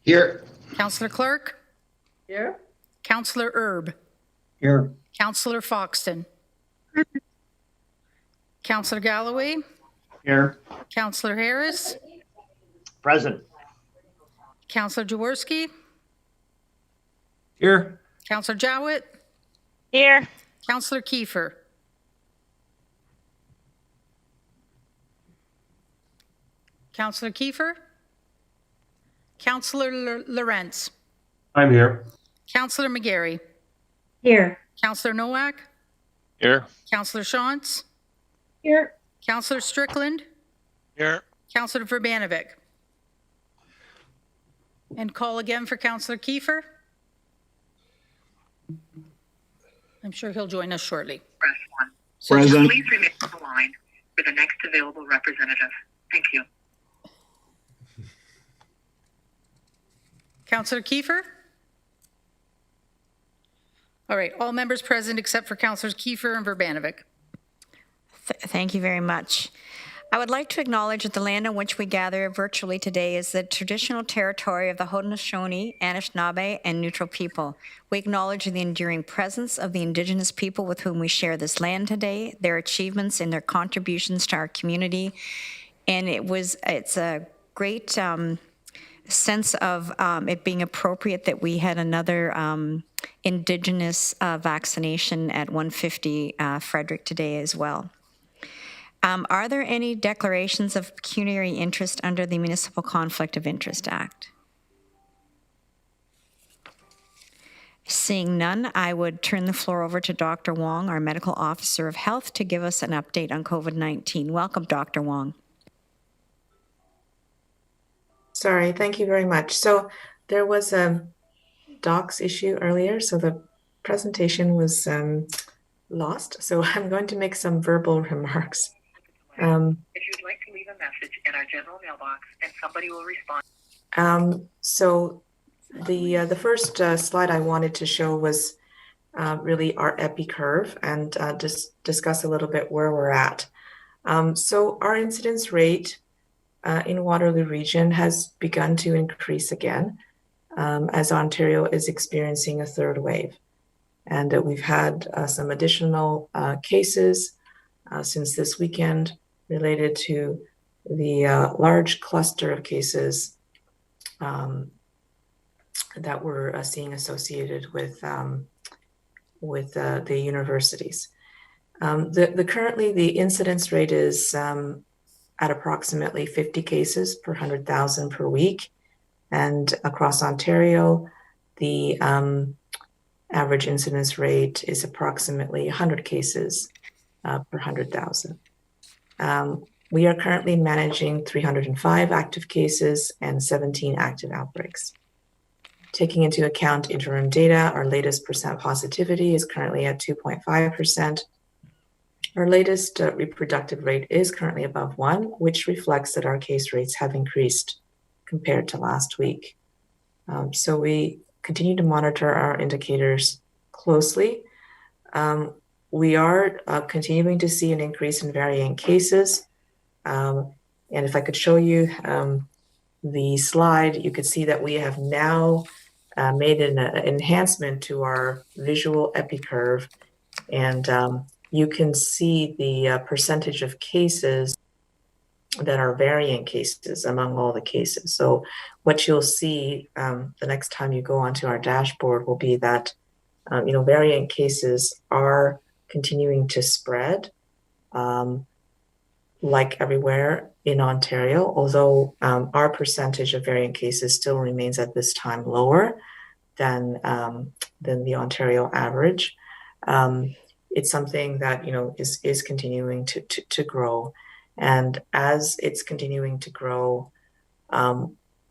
Here. Councillor Clark? Here. Councillor Erb? Here. Councillor Foxton? Councillor Galloway? Here. Councillor Harris? Present. Councillor Jaworski? Here. Councillor Jowett? Here. Councillor Kiefer? Councillor Kiefer? Councillor Lawrence? I'm here. Councillor McGarry? Here. Councillor Nowak? Here. Councillor Shantz? Here. Councillor Strickland? Here. Councillor Verbanovic? And call again for Councillor Kiefer? I'm sure he'll join us shortly. Press 1. So Present. Please remain on the line for the next available representative. Thank you. Councillor Kiefer? All right, all members present except for Councillors Kiefer and Verbanovic. Thank you very much. I would like to acknowledge that the land on which we gather virtually today is the traditional territory of the Haudenosaunee, Anishinaabe, and Neutral people. We acknowledge the enduring presence of the Indigenous people with whom we share this land today, their achievements and their contributions to our community. And it's a great sense of it being appropriate that we had another Indigenous vaccination at 150 Frederick today as well. Are there any declarations of pecuniary interest under the Municipal Conflict of Interest Act? Seeing none, I would turn the floor over to Dr. Wang, our Medical Officer of Health, to give us an update on COVID-19. Welcome, Dr. Wang. Sorry, thank you very much. So there was a docs issue earlier, so the presentation was lost. So I'm going to make some verbal remarks. If you'd like to leave a message in our general mailbox and somebody will respond. So the first slide I wanted to show was really our epi curve and just discuss a little bit where we're at. So our incidence rate in Waterloo region has begun to increase again as Ontario is experiencing a third wave. And we've had some additional cases since this weekend related to the large cluster of cases that we're seeing associated with the universities. Currently, the incidence rate is at approximately 50 cases per 100,000 per week. And across Ontario, the average incidence rate is approximately 100 cases per 100,000. We are currently managing 305 active cases and 17 active outbreaks. Taking into account interim data, our latest percent positivity is currently at 2.5%. Our latest reproductive rate is currently above 1, which reflects that our case rates have increased compared to last week. So we continue to monitor our indicators closely. We are continuing to see an increase in variant cases. And if I could show you the slide, you could see that we have now made an enhancement to our visual epi curve. And you can see the percentage of cases that are variant cases among all the cases. So what you'll see the next time you go onto our dashboard will be that variant cases are continuing to spread like everywhere in Ontario, although our percentage of variant cases still remains at this time lower than the Ontario average. It's something that is continuing to grow, and as it's continuing to grow,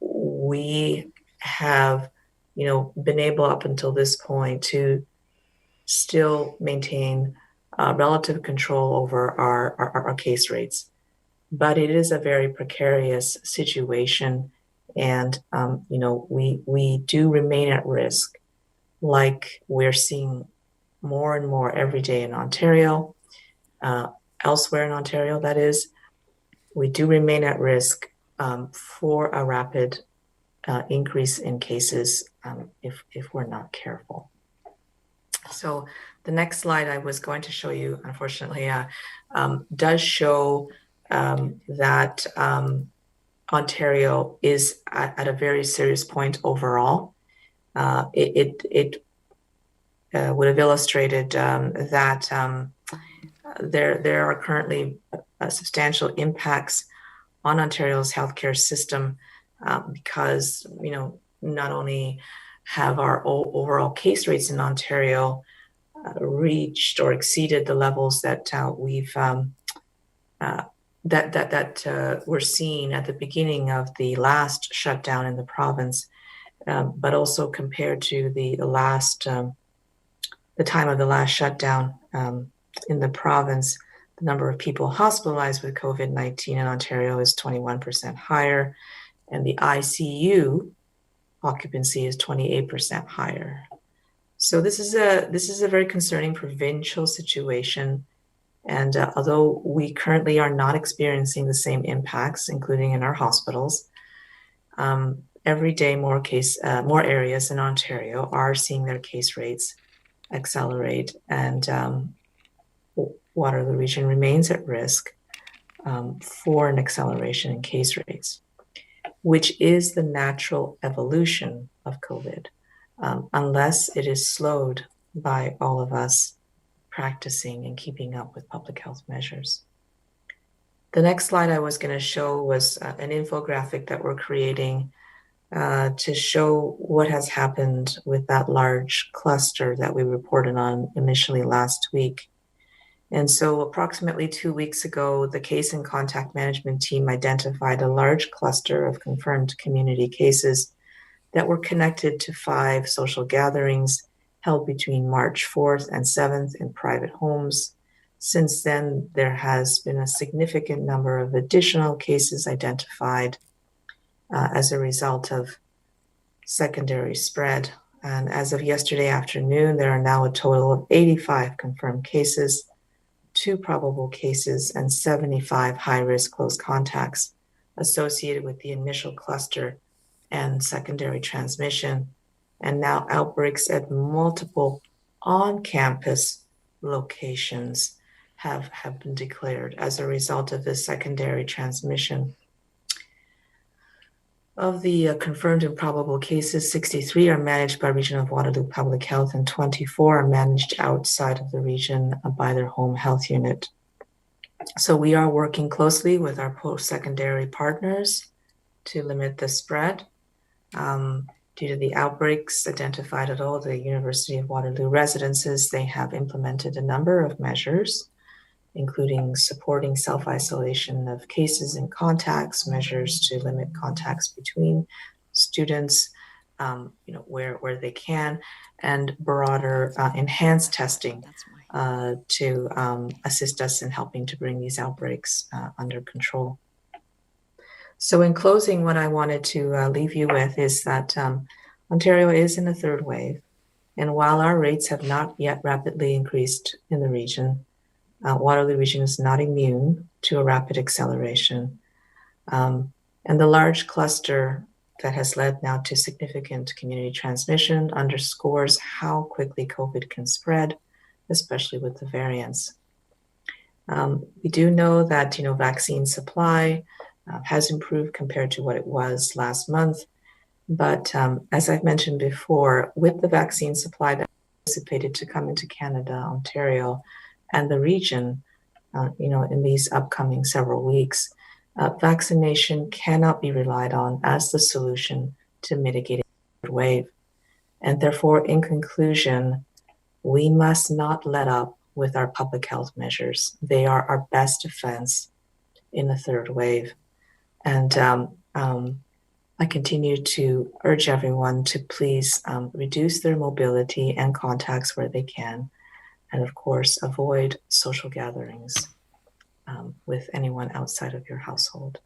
we have been able up until this point to still maintain relative control over our case rates, but it is a very precarious situation, and we do remain at risk, like we're seeing more and more every day in Ontario, elsewhere in Ontario, that is. We do remain at risk for a rapid increase in cases if we're not careful. So the next slide I was going to show you, unfortunately, does show that Ontario is at a very serious point overall. It would have illustrated that there are currently substantial impacts on Ontario's healthcare system because, not only have our overall case rates in Ontario reached or exceeded the levels that we're seeing at the beginning of the last shutdown in the province, but also compared to the time of the last shutdown in the province, the number of people hospitalized with COVID-19 in Ontario is 21% higher, and the ICU occupancy is 28% higher. So this is a very concerning provincial situation. And although we currently are not experiencing the same impacts, including in our hospitals, every day more areas in Ontario are seeing their case rates accelerate, and Waterloo region remains at risk for an acceleration in case rates, which is the natural evolution of COVID, unless it is slowed by all of us practicing and keeping up with public health measures. The next slide I was going to show was an infographic that we're creating to show what has happened with that large cluster that we reported on initially last week. And so approximately 2 weeks ago, the case and contact management team identified a large cluster of confirmed community cases that were connected to 5 social gatherings held between March 4th and 7th in private homes. Since then, there has been a significant number of additional cases identified as a result of secondary spread. And as of yesterday afternoon, there are now a total of 85 confirmed cases, 2 probable cases, and 75 high-risk close contacts associated with the initial cluster and secondary transmission, and now outbreaks at multiple on-campus locations have been declared as a result of this secondary transmission. Of the confirmed and probable cases, 63 are managed by Region of Waterloo Public Health and 24 are managed outside of the region by their home health unit. So we are working closely with our post-secondary partners to limit the spread. Due to the outbreaks identified at all the University of Waterloo residences, they have implemented a number of measures, including supporting self-isolation of cases and contacts, measures to limit contacts between students, where they can, and broader enhanced testing to assist us in helping to bring these outbreaks under control. So in closing, what I wanted to leave you with is that Ontario is in a third wave, and while our rates have not yet rapidly increased in the region, Waterloo region is not immune to a rapid acceleration. And the large cluster that has led now to significant community transmission underscores how quickly COVID can spread, especially with the variants. We do know that, vaccine supply has improved compared to what it was last month. But as I've mentioned before, with the vaccine supply that is anticipated to come into Canada, Ontario, and the region, in these upcoming several weeks, vaccination cannot be relied on as the solution to mitigate a third wave. And therefore, in conclusion, we must not let up with our public health measures. They are our best defense in a third wave. And I continue to urge everyone to please reduce their mobility and contacts where they can. And of course, avoid social gatherings with anyone outside of your household.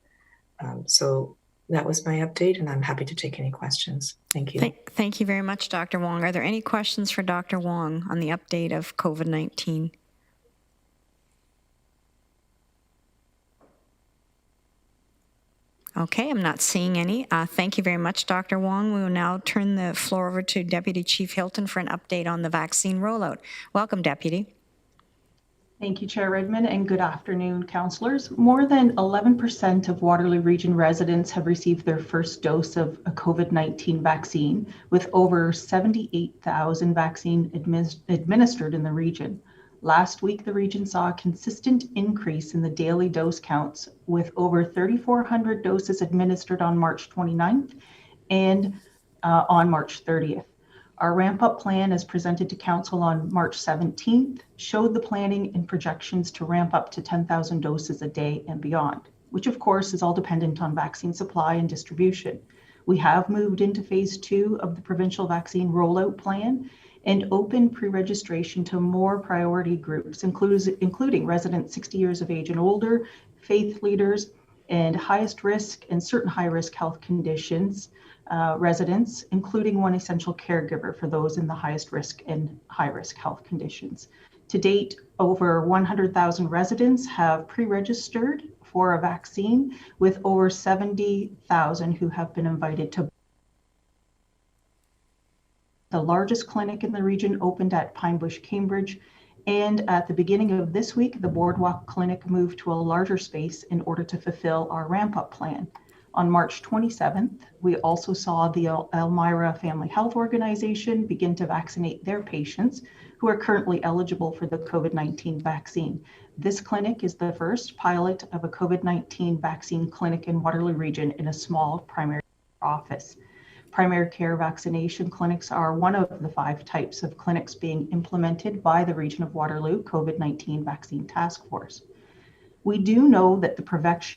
So that was my update, and I'm happy to take any questions. Thank you. Thank you very much, Dr. Wang. Are there any questions for Dr. Wang on the update of COVID-19? Okay, I'm not seeing any. Thank you very much, Dr. Wang. We will now turn the floor over to Deputy Chief Hilton for an update on the vaccine rollout. Welcome, Deputy. Thank you, Chair Redmond, and good afternoon, councillors. More than 11% of Waterloo Region residents have received their first dose of a COVID-19 vaccine, with over 78,000 vaccines administered in the region. Last week, the region saw a consistent increase in the daily dose counts, with over 3,400 doses administered on March 29th and on March 30th. Our ramp-up plan, as presented to Council on March 17th, showed the planning and projections to ramp up to 10,000 doses a day and beyond, which of course is all dependent on vaccine supply and distribution. We have moved into phase 2 of the provincial vaccine rollout plan and opened pre-registration to more priority groups, including residents 60 years of age and older, faith leaders, and highest risk and certain high-risk health conditions residents, including one essential caregiver for those in the highest risk and high-risk health conditions. To date, over 100,000 residents have pre-registered for a vaccine, with over 70,000 who have been invited to. The largest clinic in the region opened at Pine Bush, Cambridge, and at the beginning of this week, the Boardwalk Clinic moved to a larger space in order to fulfill our ramp-up plan. On March 27th, we also saw the Elmira Family Health Organization begin to vaccinate their patients who are currently eligible for the COVID-19 vaccine. This clinic is the first pilot of a COVID-19 vaccine clinic in Waterloo Region in a small primary office. Primary care vaccination clinics are one of the 5 types of clinics being implemented by the Region of Waterloo COVID-19 Vaccine Task Force. We do know that the projections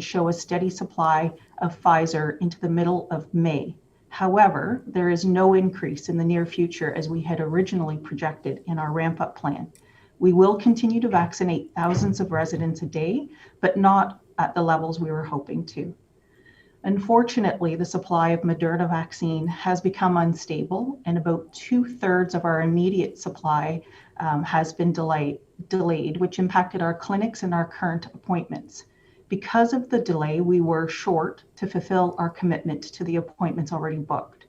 show a steady supply of Pfizer into the middle of May. However, there is no increase in the near future as we had originally projected in our ramp-up plan. We will continue to vaccinate thousands of residents a day, but not at the levels we were hoping to. Unfortunately, the supply of Moderna vaccine has become unstable, and about 2/3 of our immediate supply has been delayed, which impacted our clinics and our current appointments. Because of the delay, we were short to fulfill our commitment to the appointments already booked.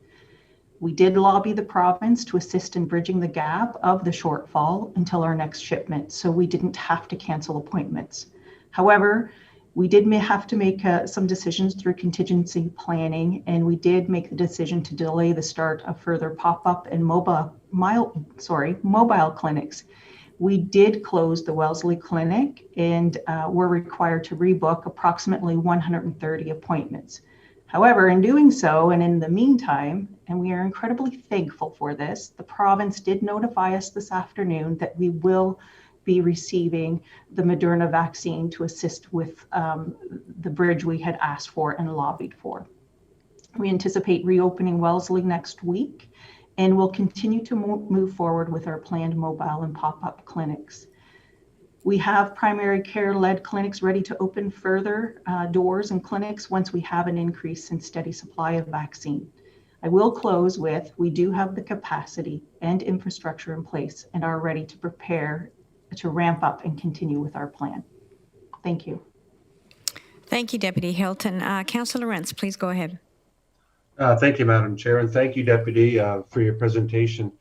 We did lobby the province to assist in bridging the gap of the shortfall until our next shipment, so we didn't have to cancel appointments. However, we did have to make some decisions through contingency planning, and we did make the decision to delay the start of further pop-up and mobile clinics. We did close the Wellesley Clinic and were required to rebook approximately 130 appointments. However, in doing so, and in the meantime, and we are incredibly thankful for this, the province did notify us this afternoon that we will be receiving the Moderna vaccine to assist with the bridge we had asked for and lobbied for. We anticipate reopening Wellesley next week, and we'll continue to move forward with our planned mobile and pop-up clinics. We have primary care-led clinics ready to open further doors and clinics once we have an increase in steady supply of vaccine. I will close with, we do have the capacity and infrastructure in place and are ready to prepare to ramp up and continue with our plan. Thank you. Thank you, Deputy Hilton. Councillor Lawrence, please go ahead. Thank you, Madam Chair, and thank you, Deputy, for your presentation.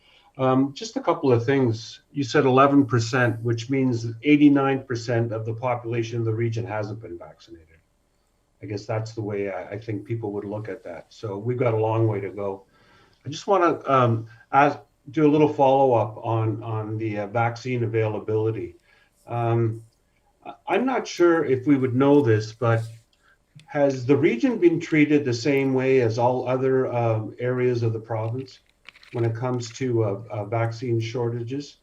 Just a couple of things. You said 11%, which means 89% of the population of the region hasn't been vaccinated. I guess that's the way I think people would look at that. So we've got a long way to go. I just want to do a little follow-up on the vaccine availability. I'm not sure if we would know this, but has the region been treated the same way as all other areas of the province when it comes to vaccine shortages?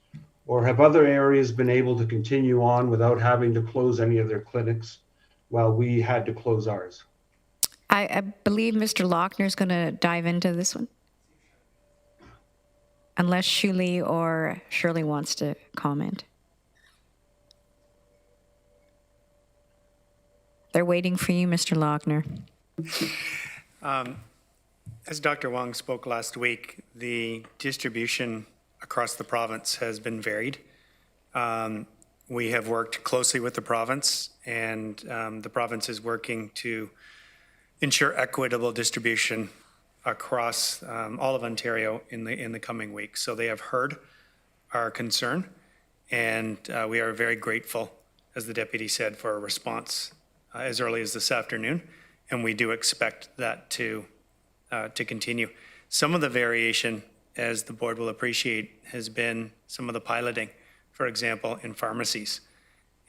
Or have other areas been able to continue on without having to close any of their clinics while we had to close ours? I believe Mr. Lochner is going to dive into this one. Unless Shuli or Shirley wants to comment. They're waiting for you, Mr. Lochner. As Dr. Wang spoke last week, the distribution across the province has been varied. We have worked closely with the province, and the province is working to ensure equitable distribution across all of Ontario in the coming weeks. So they have heard our concern, and we are very grateful, as the deputy said, for a response as early as this afternoon, and we do expect that to continue. Some of the variation, as the board will appreciate, has been some of the piloting, for example, in pharmacies.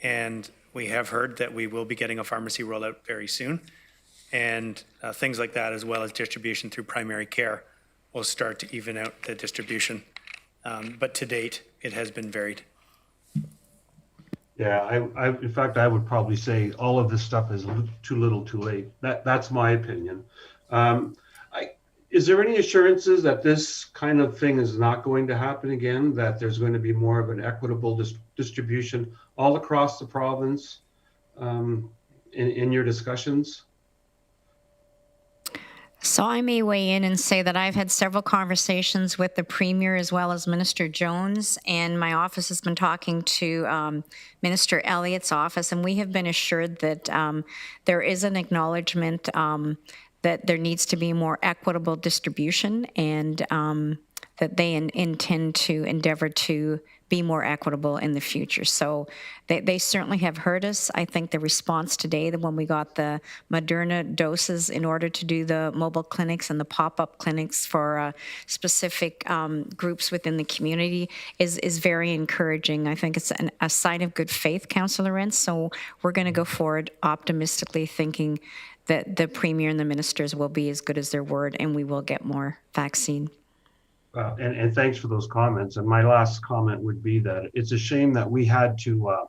And we have heard that we will be getting a pharmacy rollout very soon, and things like that, as well as distribution through primary care, will start to even out the distribution. But to date, it has been varied. Yeah, in fact, I would probably say all of this stuff is too little, too late. That's my opinion. Is there any assurances that this kind of thing is not going to happen again, that there's going to be more of an equitable distribution all across the province in your discussions? So I may weigh in and say that I've had several conversations with the Premier as well as Minister Jones, and my office has been talking to Minister Elliott's office, and we have been assured that there is an acknowledgement that there needs to be more equitable distribution, and that they intend to endeavor to be more equitable in the future. So they certainly have heard us. I think the response today, that when we got the Moderna doses in order to do the mobile clinics and the pop-up clinics for specific groups within the community, is very encouraging. I think it's a sign of good faith, Councillor Rentz. So we're going to go forward optimistically, thinking that the Premier and the ministers will be as good as their word, and we will get more vaccine. And thanks for those comments. And my last comment would be that it's a shame that we had to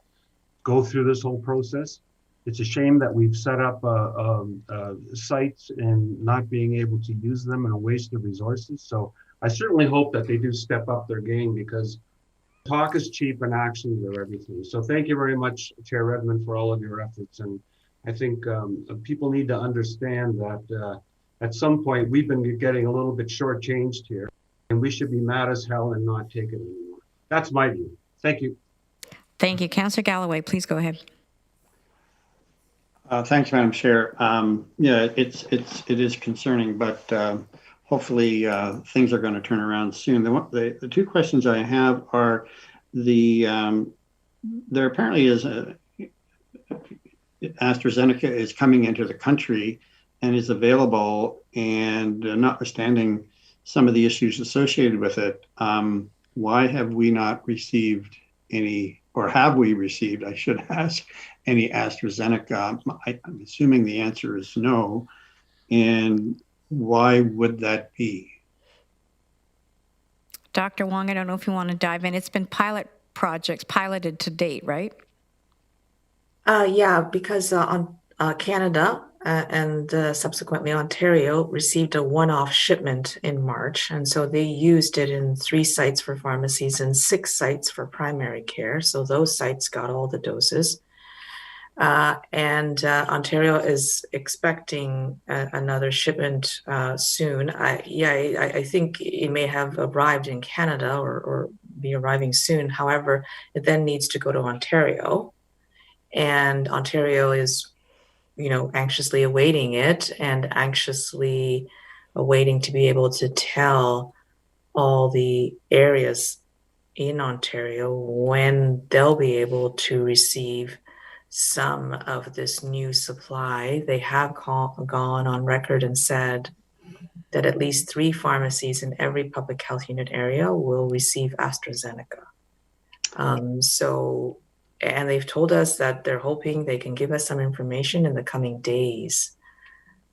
go through this whole process. It's a shame that we've set up sites and not being able to use them, and a waste of resources. So I certainly hope that they do step up their game, because talk is cheap and actions are everything. So thank you very much, Chair Redmond, for all of your efforts. And I think people need to understand that at some point we've been getting a little bit shortchanged here, and we should be mad as hell and not take it anymore. That's my view. Thank you. Thank you. Councillor Galloway, please go ahead. Thanks, Madam Chair. Yeah, it is concerning, but hopefully things are going to turn around soon. The two questions I have are there apparently is AstraZeneca is coming into the country and is available, and notwithstanding some of the issues associated with it, why have we not received any, or have we received, I should ask, any AstraZeneca? I'm assuming the answer is no. And why would that be? Dr. Wang, I don't know if you want to dive in. It's been piloted to date, right? Yeah, because on Canada and subsequently Ontario received a one-off shipment in March, and so they used it in 3 sites for pharmacies and 6 sites for primary care. So those sites got all the doses. And Ontario is expecting another shipment soon. I think it may have arrived in Canada or be arriving soon. However, it then needs to go to Ontario, and Ontario is, anxiously awaiting it, and anxiously awaiting to be able to tell all the areas in Ontario when they'll be able to receive some of this new supply. They have gone on record and said that at least 3 pharmacies in every public health unit area will receive AstraZeneca. And they've told us that they're hoping they can give us some information in the coming days.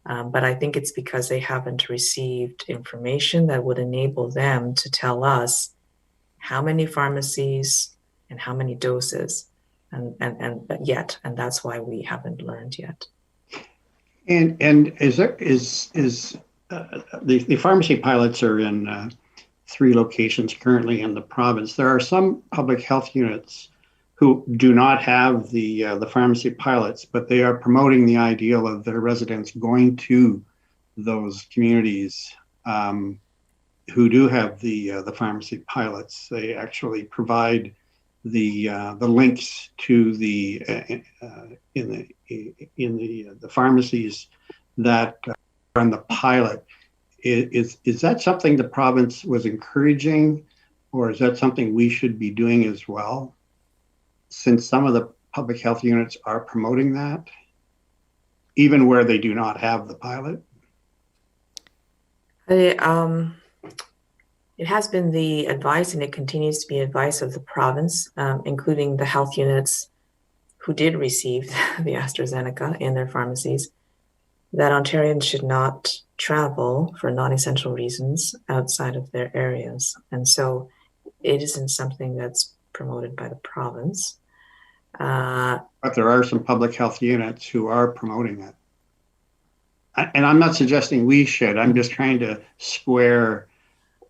But I think it's because they haven't received information that would enable them to tell us how many pharmacies and how many doses and yet. And that's why we haven't learned yet. And the pharmacy pilots are in 3 locations currently in the province. There are some public health units who do not have the pharmacy pilots, but they are promoting the ideal of their residents going to those communities who do have the pharmacy pilots. They actually provide the links to the in the pharmacies that run the pilot. Is that something the province was encouraging, or is that something we should be doing as well, since some of the public health units are promoting that, even where they do not have the pilot? It has been the advice, and it continues to be advice of the province, including the health units who did receive the AstraZeneca in their pharmacies, that Ontarians should not travel for non-essential reasons outside of their areas. And so it isn't something that's promoted by the province. But there are some public health units who are promoting it. And I'm not suggesting we should. I'm just trying to square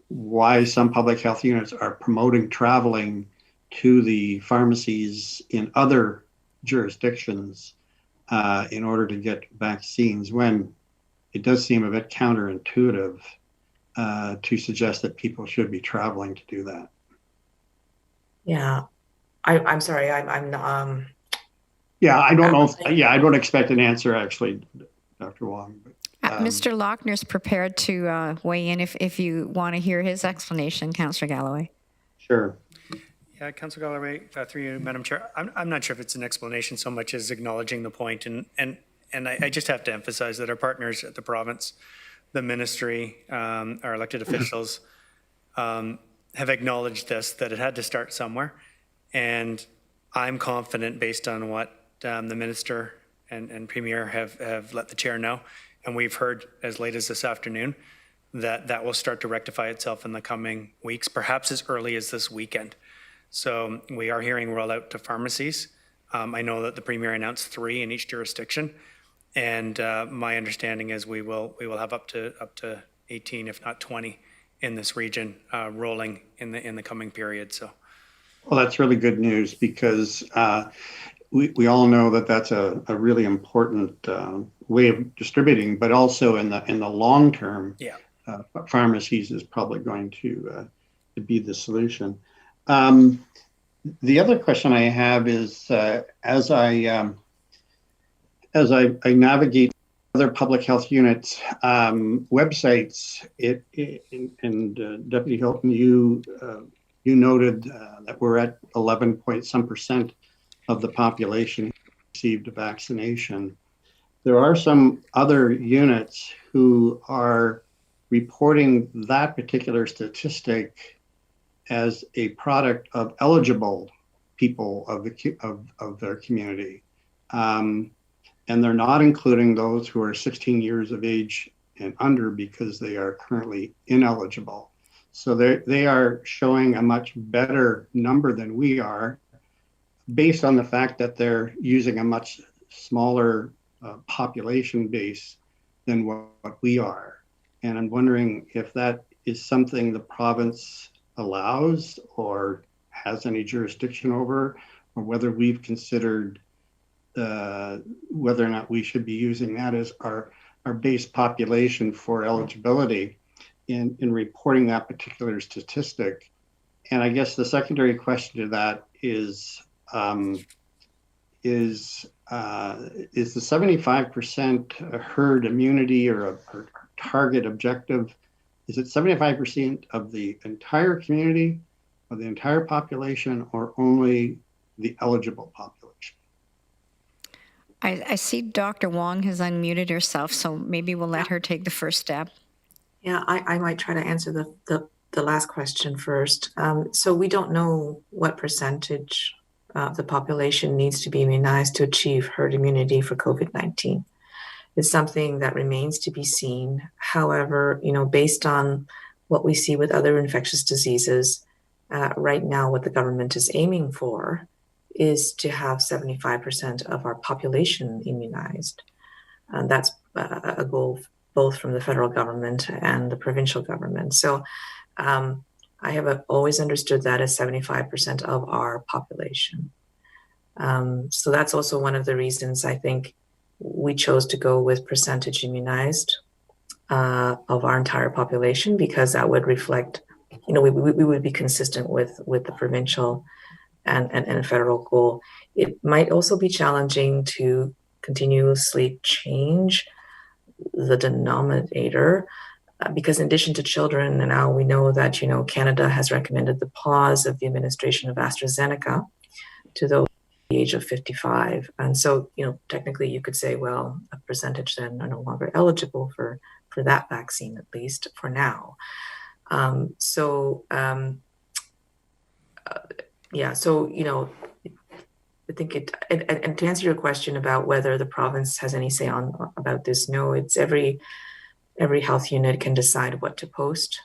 why some public health units are promoting traveling to the pharmacies in other jurisdictions in order to get vaccines, when it does seem a bit counterintuitive to suggest that people should be traveling to do that. Yeah, I'm sorry. I'm Yeah, I don't know. I don't expect an answer, actually, Dr. Wang. But, Mr. Lochner's prepared to weigh in if you want to hear his explanation, Councillor Galloway. Sure. Yeah, Councillor Galloway, through you, Madam Chair. I'm not sure if it's an explanation so much as acknowledging the point, and I just have to emphasize that our partners at the province, the ministry, our elected officials, have acknowledged this, that it had to start somewhere, and I'm confident, based on what the minister and premier have let the chair know, and we've heard as late as this afternoon, that will start to rectify itself in the coming weeks, perhaps as early as this weekend. So we are hearing rollout to pharmacies. I know that the premier announced 3 in each jurisdiction, and my understanding is we will have up to 18, if not 20, in this region rolling in the coming period. So, well, that's really good news, because we all know that that's a really important way of distributing, but also in the long term, pharmacies is probably going to be the solution. The other question I have is, as I navigate other public health units websites, and Deputy Hilton, you noted that we're at 11-point-some% of the population received a vaccination. There are some other units who are reporting that particular statistic as a product of eligible people of their community, and they're not including those who are 16 years of age and under, because they are currently ineligible. So they are showing a much better number than we are, based on the fact that they're using a much smaller population base than what we are. And I'm wondering if that is something the province allows or has any jurisdiction over, or whether we've considered whether or not we should be using that as our base population for eligibility in reporting that particular statistic. And I guess the secondary question to that is the 75% herd immunity or target objective, is it 75% of the entire community, of the entire population, or only the eligible population? I see Dr. Wang has unmuted herself, so maybe we'll let her take the first step. Yeah, I might try to answer the last question first. So we don't know what percentage of the population needs to be immunized to achieve herd immunity for COVID-19. It's something that remains to be seen. However, based on what we see with other infectious diseases, right now what the government is aiming for is to have 75% of our population immunized. And that's a goal both from the federal government and the provincial government. So I have always understood that as 75% of our population. So that's also one of the reasons I think we chose to go with percentage immunized of our entire population, because that would reflect, we would be consistent with the provincial and a federal goal. It might also be challenging to continuously change the denominator because in addition to children, and now we know that, Canada has recommended the pause of the administration of AstraZeneca to those the age of 55. And so, technically you could say, well, a percentage then are no longer eligible for that vaccine, at least for now. I think and to answer your question about whether the province has any say about this, no, it's every health unit can decide what to post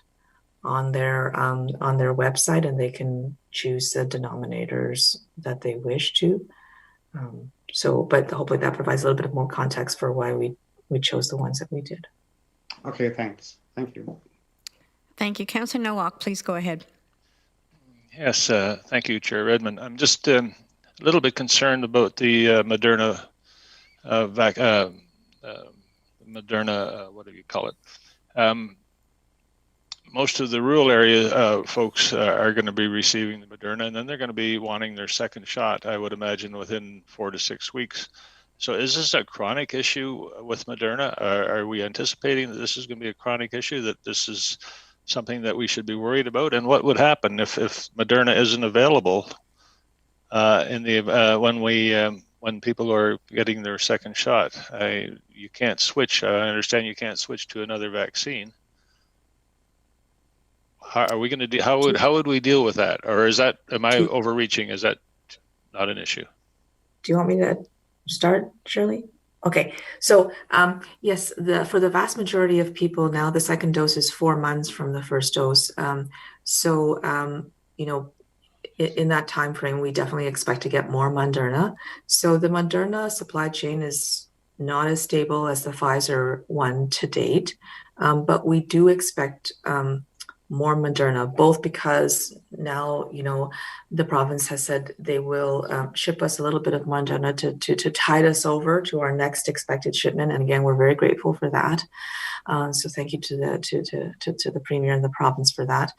on their website, and they can choose the denominators that they wish to. But hopefully that provides a little bit of more context for why we chose the ones that we did. Okay, thanks. Thank you. Thank you. Councillor Nowak, please go ahead. Yes, thank you, Chair Redmond. I'm just a little bit concerned about the Moderna, what do you call it? Most of the rural area folks are going to be receiving the Moderna, and then they're going to be wanting their second shot, I would imagine, within 4 to 6 weeks. So is this a chronic issue with Moderna? Are we anticipating that this is going to be a chronic issue, that this is something that we should be worried about? And what would happen if Moderna isn't available when people are getting their second shot? You can't switch. I understand you can't switch to another vaccine. How are we going to how would we deal with that? Or am I overreaching? Is that not an issue? Do you want me to start, Shirley? Okay, so yes, for the vast majority of people now, the second dose is 4 months from the first dose. In that time frame, we definitely expect to get more Moderna. So the Moderna supply chain is not as stable as the Pfizer one to date, but we do expect more Moderna, both because now, the province has said they will ship us a little bit of Moderna to tide us over to our next expected shipment. And again, we're very grateful for that. So thank you to the Premier and the province for that.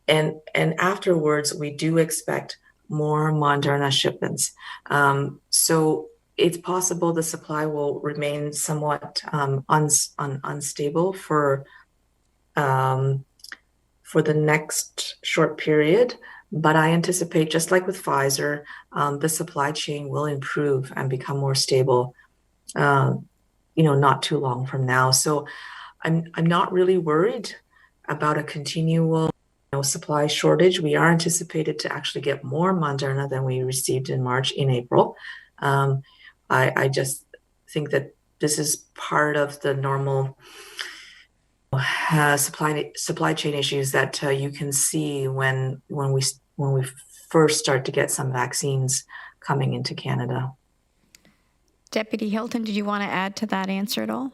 And afterwards, we do expect more Moderna shipments. So it's possible the supply will remain somewhat unstable for the next short period, but I anticipate, just like with Pfizer, the supply chain will improve and become more stable, not too long from now. So I'm not really worried about a continual supply shortage. We are anticipated to actually get more Moderna than we received in April. I just think that this is part of the normal supply chain issues that you can see when we first start to get some vaccines coming into Canada. Deputy Hilton, did you want to add to that answer at all?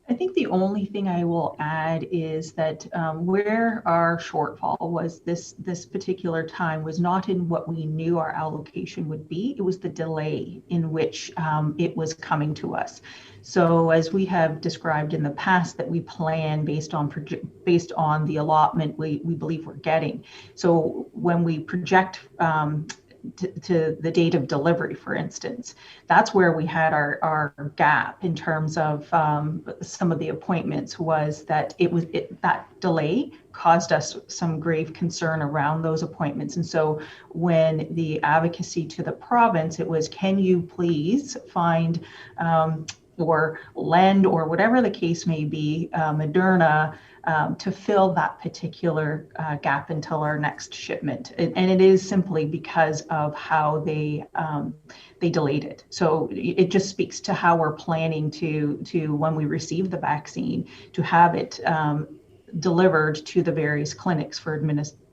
I think the only thing I will add is that where our shortfall was this particular time was not in what we knew our allocation would be. It was the delay in which it was coming to us. So as we have described in the past, that we plan based on the allotment we believe we're getting. So when we project to the date of delivery, for instance, that's where we had our gap in terms of some of the appointments, was that that delay caused us some grave concern around those appointments. And so when the advocacy to the province, it was, can you please find or lend, or whatever the case may be, Moderna, to fill that particular gap until our next shipment. And it is simply because of how they delayed it. So it just speaks to how we're planning to when we receive the vaccine, to have it delivered to the various clinics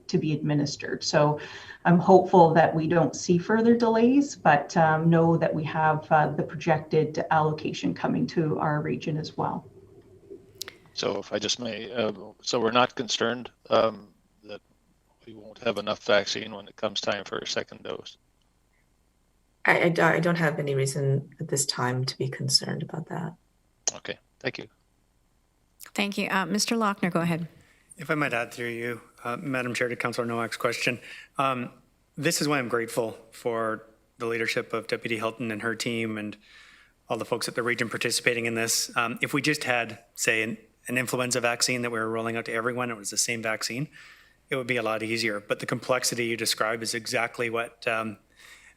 to be administered. So I'm hopeful that we don't see further delays, but know that we have the projected allocation coming to our region as well. So if I just may, so we're not concerned that we won't have enough vaccine when it comes time for a second dose? I don't have any reason at this time to be concerned about that. Okay, thank you. Thank you. Mr. Lochner, go ahead. If I might add through you, Madam Chair, to Councillor Nowak's question, this is why I'm grateful for the leadership of Deputy Hilton and her team and all the folks at the region participating in this. If we just had, say, an influenza vaccine that we were rolling out to everyone, it was the same vaccine, it would be a lot easier. But the complexity you describe is exactly what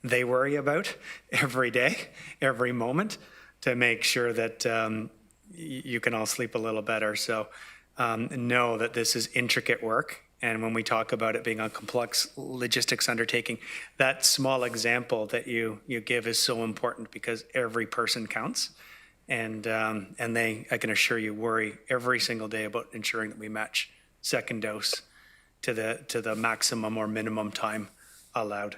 they worry about every day, every moment, to make sure that you can all sleep a little better. So know that this is intricate work. And when we talk about it being a complex logistics undertaking, that small example that you give is so important because every person counts. And they, I can assure you, worry every single day about ensuring that we match second dose to the maximum or minimum time allowed.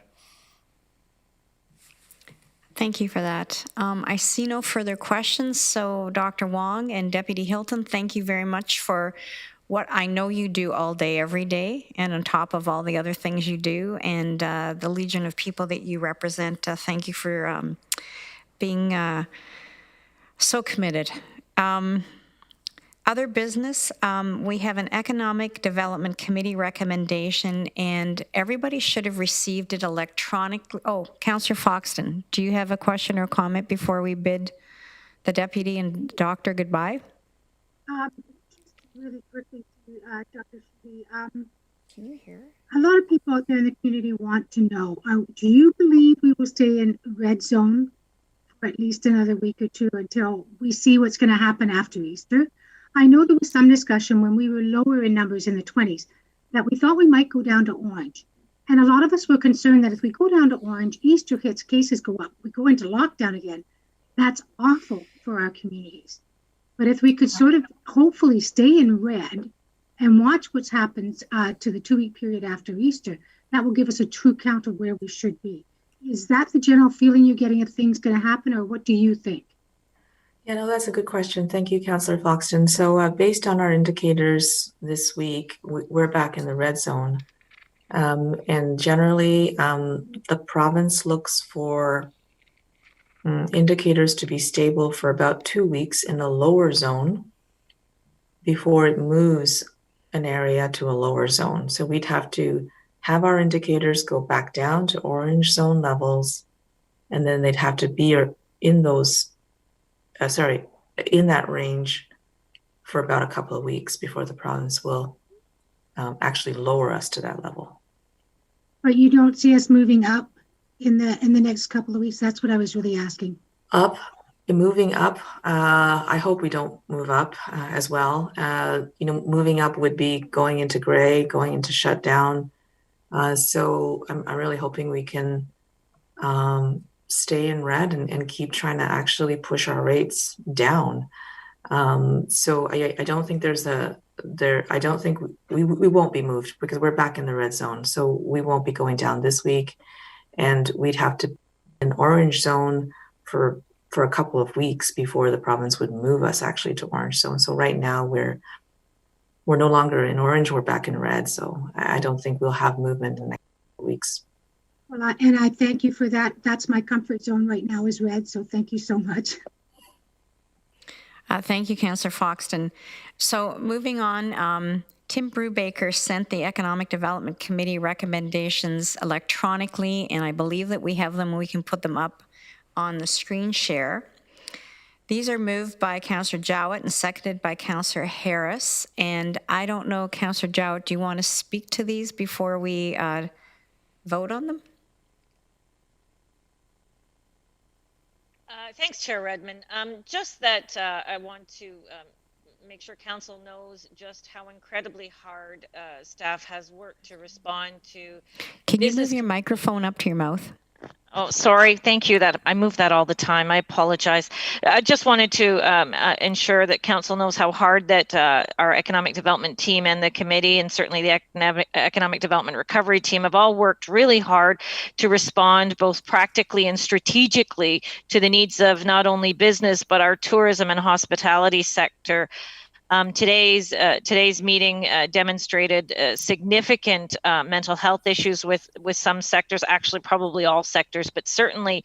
Thank you for that. I see no further questions. So Dr. Wang and Deputy Hilton, thank you very much for what I know you do all day, every day, and on top of all the other things you do, and the legion of people that you represent. Thank you for being so committed. Other business, we have an Economic Development Committee recommendation, and everybody should have received it electronically. Oh, Councillor Foxton, do you have a question or comment before we bid the deputy and doctor goodbye? Really quickly to Dr. Shee. Can you hear? A lot of people out there in the community want to know, do you believe we will stay in red zone for at least another week or two until we see what's going to happen after Easter? I know there was some discussion when we were lower in numbers in the 20s that we thought we might go down to orange. And a lot of us were concerned that if we go down to orange, Easter hits, cases go up, we go into lockdown again. That's awful for our communities. But if we could sort of hopefully stay in red and watch what happens to the 2-week period after Easter, that will give us a true count of where we should be. Is that the general feeling you're getting if things going to happen, or what do you think? Yeah, no, that's a good question. Thank you, Councillor Foxton. So based on our indicators this week, we're back in the red zone. And generally, the province looks for indicators to be stable for about 2 weeks in the lower zone before it moves an area to a lower zone. So we'd have to have our indicators go back down to orange zone levels, and then they'd have to be in those, in that range for about a couple of weeks before the province will actually lower us to that level. But you don't see us moving up in the next couple of weeks? That's what I was really asking. Moving up, I hope we don't move up as well. Moving up would be going into gray, going into shutdown. So I'm really hoping we can stay in red and keep trying to actually push our rates down. So I don't think I don't think we won't be moved because we're back in the red zone. So we won't be going down this week. And we'd have to be in orange zone for a couple of weeks before the province would move us actually to orange zone. So right now we're no longer in orange, we're back in red. So I don't think we'll have movement in the next weeks. Well, I thank you for that. That's my comfort zone right now is red. So thank you so much. Thank you, Councillor Foxton. So moving on, Tim Brubaker sent the Economic Development Committee recommendations electronically, and I believe that we have them and we can put them up on the screen share. These are moved by Councillor Jowett and seconded by Councillor Harris. And I don't know, Councillor Jowett, do you want to speak to these before we vote on them? Thanks, Chair Redmond. Just that I want to make sure Council knows just how incredibly hard staff has worked to respond to. Can you move your microphone up to your mouth? Oh, sorry. Thank you. That I move that all the time. I apologize. I just wanted to ensure that Council knows how hard that our economic development team and the committee, and certainly the economic development recovery team, have all worked really hard to respond both practically and strategically to the needs of not only business but our tourism and hospitality sector. Today's meeting demonstrated significant mental health issues with some sectors, actually probably all sectors, but certainly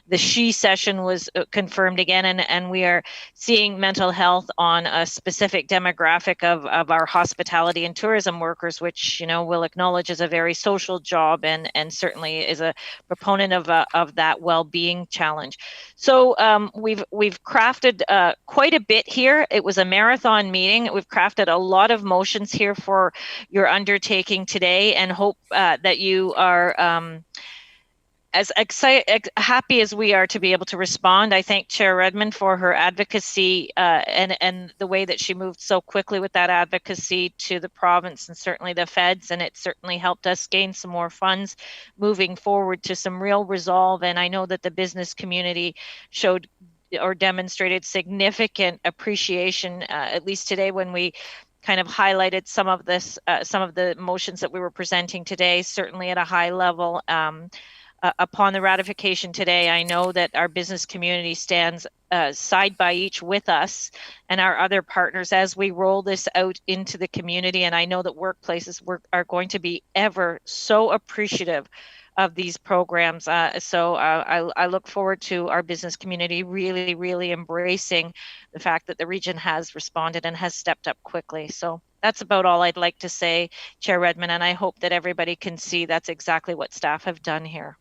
the SHE session was confirmed again, and we are seeing mental health on a specific demographic of our hospitality and tourism workers, which, you know, we'll acknowledge is a very social job and certainly is a proponent of that well-being challenge. So we've crafted quite a bit here. It was a marathon meeting. We've crafted a lot of motions here for your undertaking today, and hope that you are as happy as we are to be able to respond. I thank Chair Redmond for her advocacy and the way that she moved so quickly with that advocacy to the province and certainly the feds, and it certainly helped us gain some more funds moving forward to some real resolve. And I know that the business community showed or demonstrated significant appreciation, at least today when we kind of highlighted some of this, some of the motions that we were presenting today, certainly at a high level. Upon the ratification today, I know that our business community stands side by each with us and our other partners as we roll this out into the community. And I know that workplaces are going to be ever so appreciative of these programs. So I look forward to our business community really, really embracing the fact that the region has responded and has stepped up quickly. So that's about all I'd like to say, Chair Redmond, and I hope that everybody can see that's exactly what staff have done here.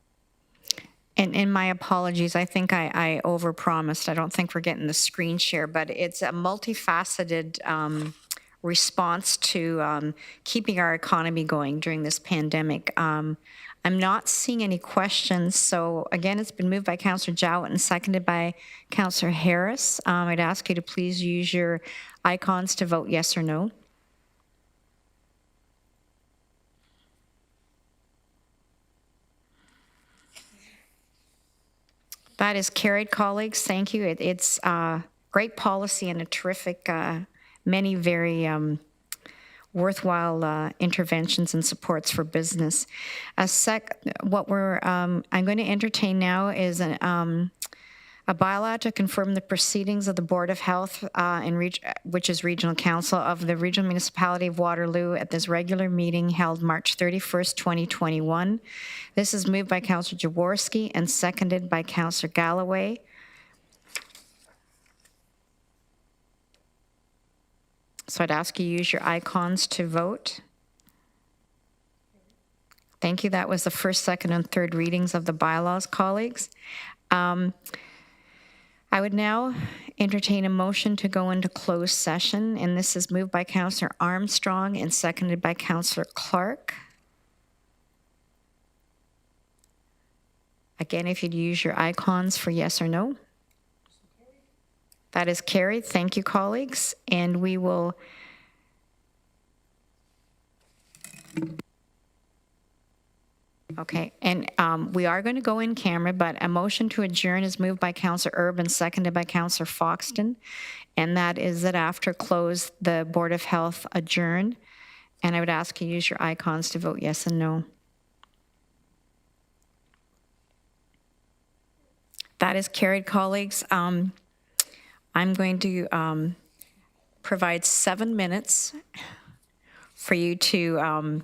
And my apologies, I think I overpromised. I don't think we're getting the screen share, but it's a multifaceted response to keeping our economy going during this pandemic. I'm not seeing any questions. So again, it's been moved by Councillor Jowett and seconded by Councillor Harris. I'd ask you to please use your icons to vote yes or no. That is carried, colleagues. Thank you. It's great policy and a terrific, many very worthwhile interventions and supports for business. What I'm going to entertain now is a bylaw to confirm the proceedings of the Board of Health, which is Regional Council of the Regional Municipality of Waterloo at this regular meeting held March 31st, 2021. This is moved by Councillor Jaworski and seconded by Councillor Galloway. So I'd ask you to use your icons to vote. Thank you. That was the first, second, and third readings of the bylaws, colleagues. I would now entertain a motion to go into closed session, and this is moved by Councillor Armstrong and seconded by Councillor Clark. Again, if you'd use your icons for yes or no. That is carried. Thank you, colleagues. And we will okay, and we are going to go in camera, but a motion to adjourn is moved by Councillor Urban, seconded by Councillor Foxton, and that is that after close, the Board of Health adjourn, and I would ask you to use your icons to vote yes and no. That is carried, colleagues. I'm going to provide 7 minutes for you to